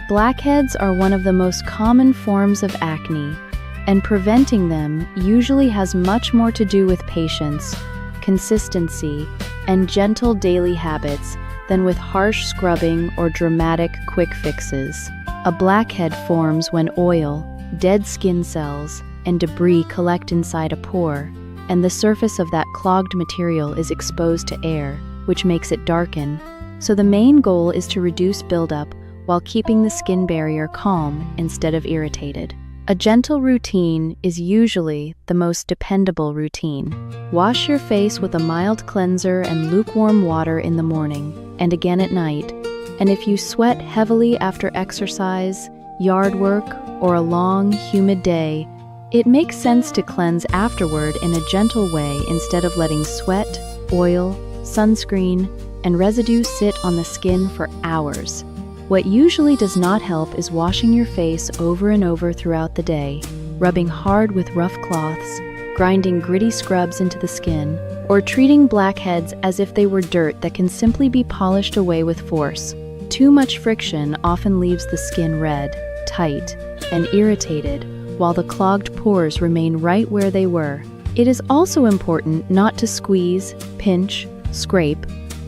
Blackheads are one of the most common forms of acne, and preventing them usually has much more to do with patience, consistency, and gentle daily habits than with harsh scrubbing or dramatic quick fixes. A blackhead forms when oil, dead skin cells, and debris collect inside a pore, and the surface of that clogged material is exposed to air, which makes it darken. So the main goal is to reduce buildup while keeping the skin barrier calm instead of irritated. A gentle routine is usually the most dependable routine. Wash your face with a mild cleanser and lukewarm water in the morning, and again at night. And if you sweat heavily after exercise, yard work, or a long, humid day, it makes sense to cleanse afterward in a gentle way instead of letting sweat, oil, sunscreen, and residue sit on the skin for hours. What usually does not help is washing your face over and over throughout the day, rubbing hard with rough cloths, grinding gritty scrubs into the skin, or treating blackheads as if they were dirt that can simply be polished away with force. Too much friction often leaves the skin red, tight, and irritated, while the clogged pores remain right where they were. It is also important not to squeeze, pinch, scrape,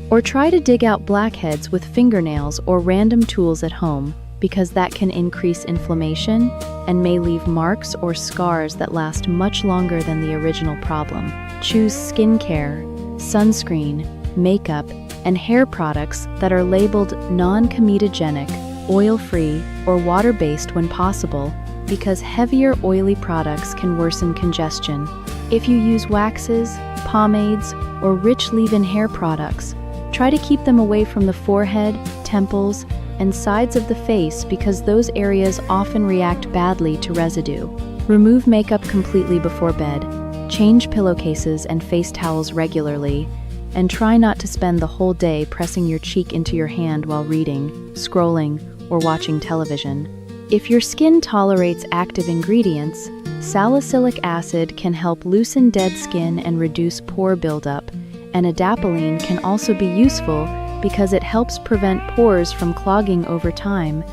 or try to dig out blackheads with fingernails or random tools at home, because that can increase inflammation and may leave marks or scars that last much longer than the original problem. Choose skincare, sunscreen, makeup, and hair products that are labeled non-comedogenic, oil-free, or water-based when possible, because heavier oily products can worsen congestion. If you use waxes, pomades, or rich leave-in hair products, try to keep them away from the forehead, temples, and sides of the face because those areas often react badly to residue. Remove makeup completely before bed, change pillowcases and face towels regularly, and try not to spend the whole day pressing your cheek into your hand while reading, scrolling, or watching television. If your skin tolerates active ingredients, salicylic acid can help loosen dead skin and reduce pore buildup, and adapalene can also be useful because it helps prevent pores from clogging over time.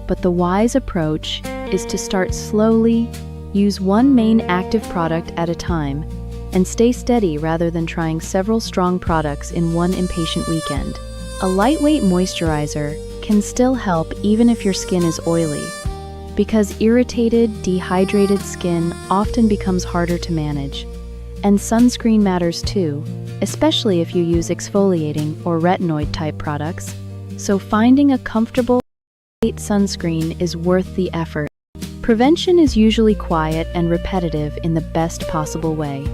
But the wise approach is to start slowly, use one main active product at a time, and stay steady rather than trying several strong products in one impatient weekend. A lightweight moisturizer can still help even if your skin is oily, because irritated, dehydrated skin often becomes harder to manage. And sunscreen matters too, especially if you use exfoliating or retinoid-type products, so finding a comfortable sunscreen is worth the effort. Prevention is usually quiet and repetitive in the best possible way.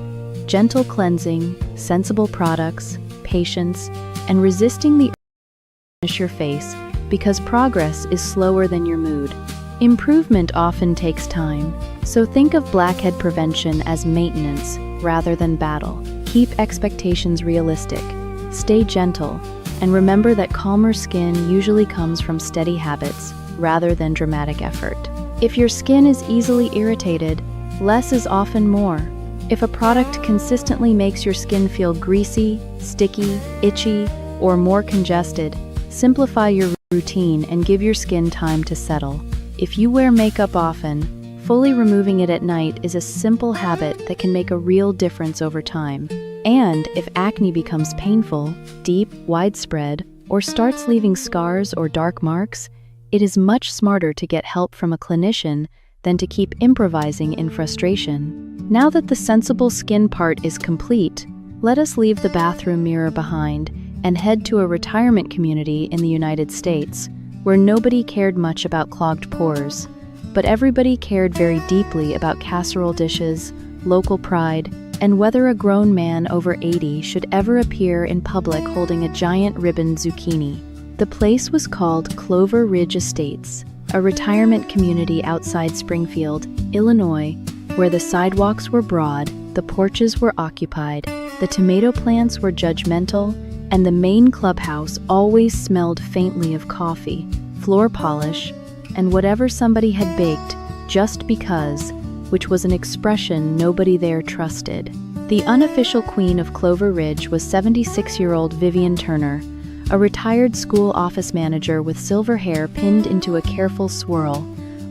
Gentle cleansing, sensible products, patience, and resisting the urge to finish your face because progress is slower than your mood. Improvement often takes time, so think of blackhead prevention as maintenance rather than battle. Keep expectations realistic, stay gentle, and remember that calmer skin usually comes from steady habits rather than dramatic effort. If your skin is easily irritated, less is often more. If a product consistently makes your skin feel greasy, sticky, itchy, or more congested, simplify your routine and give your skin time to settle. If you wear makeup often, fully removing it at night is a simple habit that can make a real difference over time. And if acne becomes painful, deep, widespread, or starts leaving scars or dark marks, it is much smarter to get help from a clinician than to keep improvising in frustration. Now that the sensible skin part is complete, let us leave the bathroom mirror behind and head to a retirement community in the United States, where nobody cared much about clogged pores, but everybody cared very deeply about casserole dishes, local pride, and whether a grown man over 80 should ever appear in public holding a giant ribbon zucchini. The place was called Clover Ridge Estates, a retirement community outside Springfield, Illinois, where the sidewalks were broad, the porches were occupied, the tomato plants were judgmental, and the main clubhouse always smelled faintly of coffee, floor polish, and whatever somebody had baked just because, which was an expression nobody there trusted. The unofficial queen of Clover Ridge was 76-year-old Vivian Turner, a retired school office manager with silver hair pinned into a careful swirl,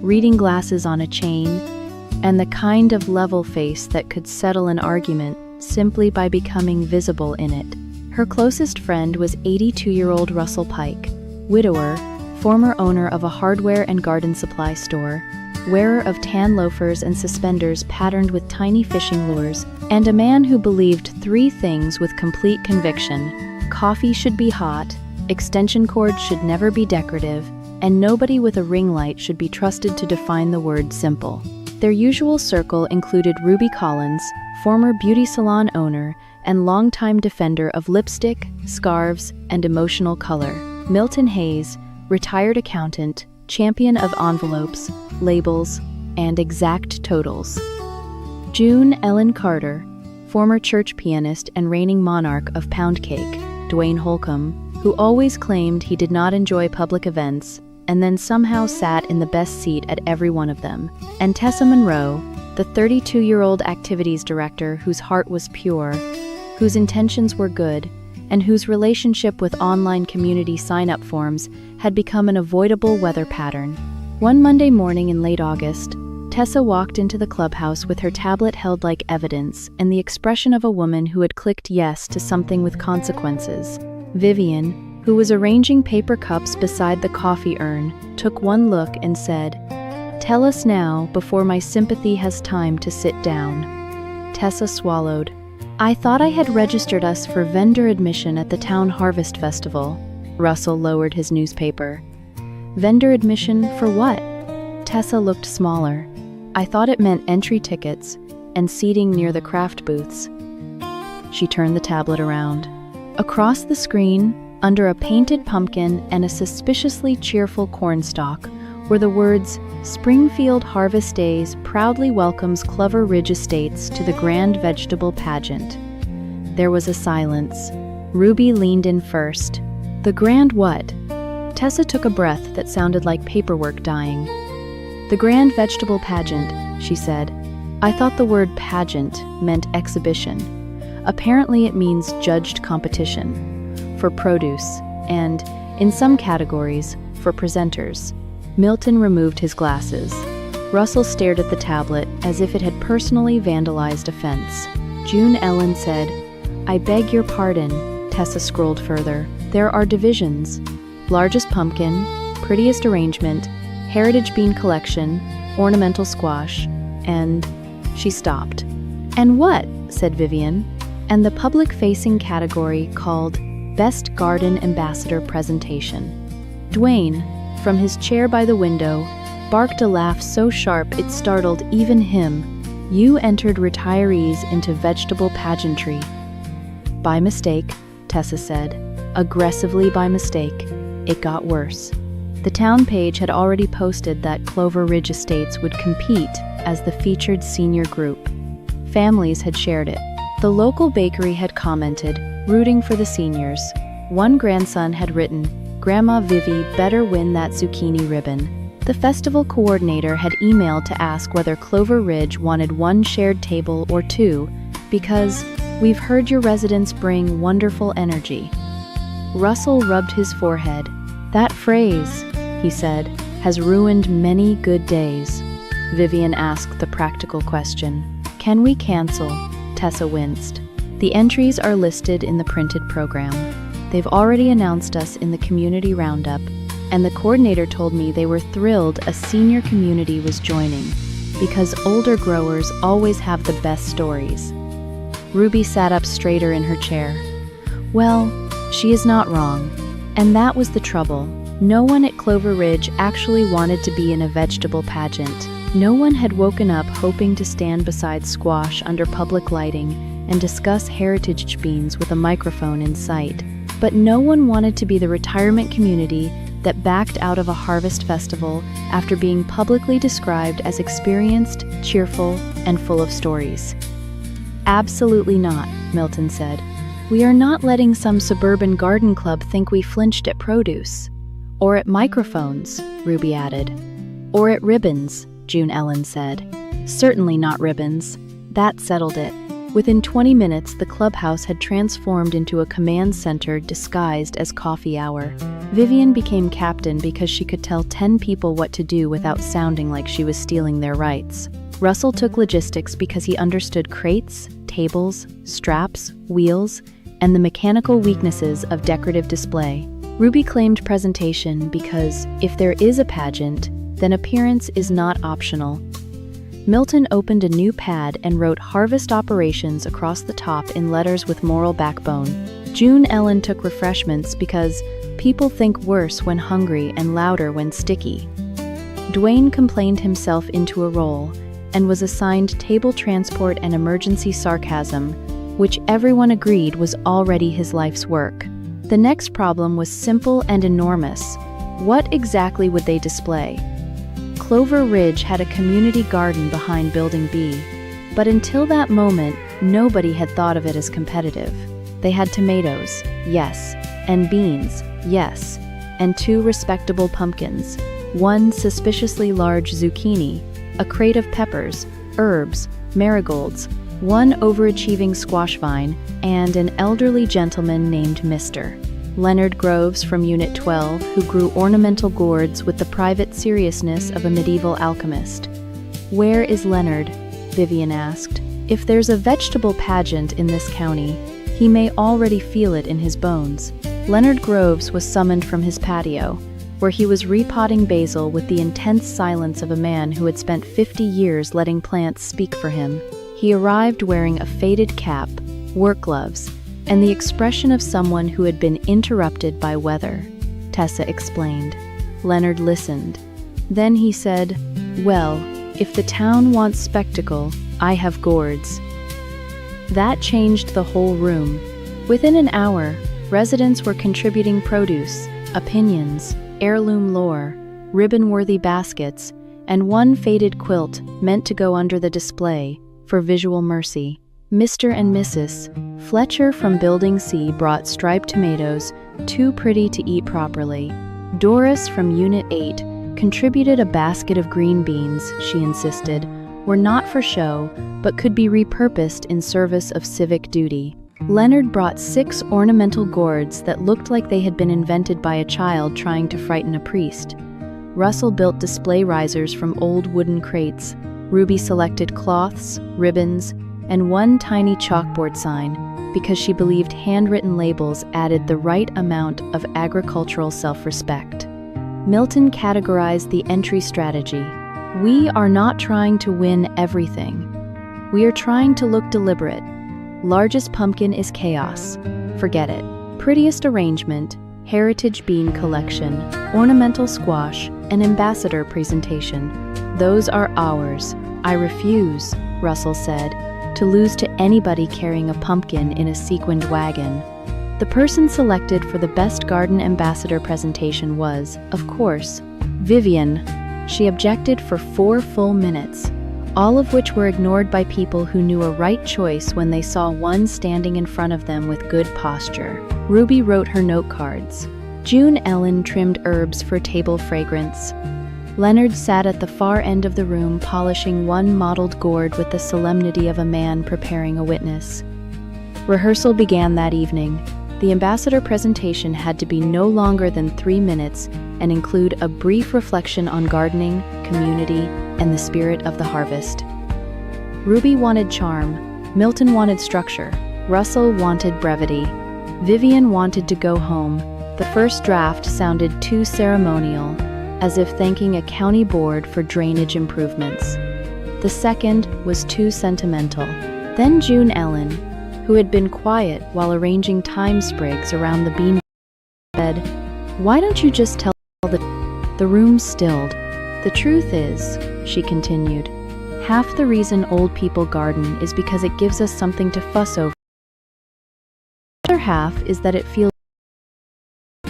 reading glasses on a chain, and the kind of level face that could settle an argument simply by becoming visible in it. Her closest friend was 82-year-old Russell Pike, widower, former owner of a hardware and garden supply store, wearer of tan loafers and suspenders patterned with tiny fishing lures, and a man who believed three things with complete conviction: coffee should be hot, extension cords should never be decorative, and nobody with a ring light should be trusted to define the word simple. Their usual circle included Ruby Collins, former beauty salon owner and longtime defender of lipstick, scarves, and emotional color; Milton Hayes, retired accountant, champion of envelopes, labels, and exact totals; June Ellen Carter, former church pianist and reigning monarch of pound cake; Dwayne Holcomb, who always claimed he did not enjoy public events and then somehow sat in the best seat at every one of them; and Tessa Monroe, the 32-year-old activities director whose heart was pure, whose intentions were good, and whose relationship with online community sign-up forms had become an avoidable weather pattern. One Monday morning in late August, Tessa walked into the clubhouse with her tablet held like evidence and the expression of a woman who had clicked yes to something with consequences. Vivian, who was arranging paper cups beside the coffee urn, took one look and said, "Tell us now before my sympathy has time to sit down." Tessa swallowed. "I thought I had registered us for vendor admission at the town harvest festival." Russell lowered his newspaper. "Vendor admission for what?" Tessa looked smaller. "I thought it meant entry tickets. and seating near the craft booths. She turned the tablet around. Across the screen, under a painted pumpkin and a suspiciously cheerful cornstalk, were the words, "Springfield Harvest Days proudly welcomes Clover Ridge Estates to the Grand Vegetable Pageant." There was a silence. Ruby leaned in first. "The grand what?" Tessa took a breath that sounded like paperwork dying. "The Grand Vegetable Pageant," she said. "I thought the word pageant meant exhibition. Apparently it means judged competition. For produce, and, in some categories, for presenters." Milton removed his glasses. Russell stared at the tablet as if it had personally vandalized a fence. June Ellen said, "I beg your pardon." Tessa scrolled further. "There are divisions. Largest pumpkin, prettiest arrangement, heritage bean collection, ornamental squash, and..." She stopped. "And what?" said Vivian. "And the public-facing category called Best Garden Ambassador Presentation." Dwayne, from his chair by the window, barked a laugh so sharp it startled even him. "You entered retirees into vegetable pageantry." "By mistake," Tessa said. "Aggressively by mistake." It got worse. The town page had already posted that Clover Ridge Estates would compete as the featured senior group. Families had shared it. The local bakery had commented, rooting for the seniors. One grandson had written, "Grandma Vivi better win that zucchini ribbon." The festival coordinator had emailed to ask whether Clover Ridge wanted one shared table or two, because "We've heard your residents bring wonderful energy." Russell rubbed his forehead. "That phrase," he said, "has ruined many good days." Vivian asked the practical question. "Can we cancel?" Tessa winced. "The entries are listed in the printed program. They've already announced us in the community roundup, and the coordinator told me they were thrilled a senior community was joining, because older growers always have the best stories." Ruby sat up straighter in her chair. "Well, she is not wrong. And that was the trouble. No one at Clover Ridge actually wanted to be in a vegetable pageant. No one had woken up hoping to stand beside squash under public lighting and discuss heritage beans with a microphone in sight. But no one wanted to be the retirement community that backed out of a harvest festival after being publicly described as experienced, cheerful, and full of stories. "Absolutely not," Milton said. "We are not letting some suburban garden club think we flinched at produce." "Or at microphones," Ruby added. "Or at ribbons," June Ellen said. "Certainly not ribbons." That settled it. Within 20 minutes, the clubhouse had transformed into a command center disguised as coffee hour. Vivian became captain because she could tell 10 people what to do without sounding like she was stealing their rights. Russell took logistics because he understood crates, tables, straps, wheels, and the mechanical weaknesses of decorative display. Ruby claimed presentation because, if there is a pageant, then appearance is not optional. Milton opened a new pad and wrote "Harvest Operations" across the top in letters with moral backbone. June Ellen took refreshments because people think worse when hungry and louder when sticky. Dwayne complained himself into a role and was assigned table transport and emergency sarcasm, which everyone agreed was already his life's work. The next problem was simple and enormous. What exactly would they display? Clover Ridge had a community garden behind Building B, but until that moment, nobody had thought of it as competitive. They had tomatoes, yes, and beans, yes, and 2 respectable pumpkins, 1 suspiciously large zucchini, a crate of peppers, herbs, marigolds, 1 overachieving squash vine, and an elderly gentleman named Mr. Leonard Groves from Unit 12, who grew ornamental gourds with the private seriousness of a medieval alchemist. "Where is Leonard?" Vivian asked. "If there's a vegetable pageant in this county, he may already feel it in his bones." Leonard Groves was summoned from his patio, where he was repotting basil with the intense silence of a man who had spent 50 years letting plants speak for him. He arrived wearing a faded cap, work gloves, and the expression of someone who had been interrupted by weather. Tessa explained. Leonard listened. Then he said, "Well, if the town wants spectacle, I have gourds." That changed the whole room. Within an hour, residents were contributing produce, opinions, heirloom lore, ribbon-worthy baskets, and one faded quilt meant to go under the display for visual mercy. Mr. and Mrs. Fletcher from Building C brought striped tomatoes, too pretty to eat properly. Doris from Unit 8 contributed a basket of green beans, she insisted, were not for show, but could be repurposed in service of civic duty. Leonard brought 6 ornamental gourds that looked like they had been invented by a child trying to frighten a priest. Russell built display risers from old wooden crates. Ruby selected cloths, ribbons, and one tiny chalkboard sign because she believed handwritten labels added the right amount of agricultural self-respect. Milton categorized the entry strategy. "We are not trying to win everything. We are trying to look deliberate. Largest pumpkin is chaos. Forget it. Prettiest arrangement, heritage bean collection, ornamental squash, and ambassador presentation. Those are ours. I refuse," Russell said, "to lose to anybody carrying a pumpkin in a sequined wagon." The person selected for the best garden ambassador presentation was, of course, Vivian. She objected for 4 full minutes, all of which were ignored by people who knew a right choice when they saw one standing in front of them with good posture. Ruby wrote her note cards. June Ellen trimmed herbs for table fragrance. Leonard sat at the far end of the room polishing one mottled gourd with the solemnity of a man preparing a witness. Rehearsal began that evening. The ambassador presentation had to be no longer than 3 minutes and include a brief reflection on gardening, community, and the spirit of the harvest. Ruby wanted charm, Milton wanted structure, Russell wanted brevity. Vivian wanted to go home. The first draft sounded too ceremonial, as if thanking a county board for drainage improvements. The second was too sentimental. Then June Ellen, who had been quiet while arranging thyme sprigs around the bean bed, "Why don't you just tell the room stilled. The truth is," she continued, "half the reason old people garden is because it gives us something to fuss over. The other half is that it feels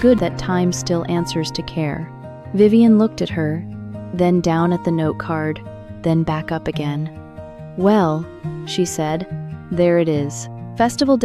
good that time still answers to care." Vivian looked at her, then down at the note card, then back up again. "Well," she said, "there it is. Festival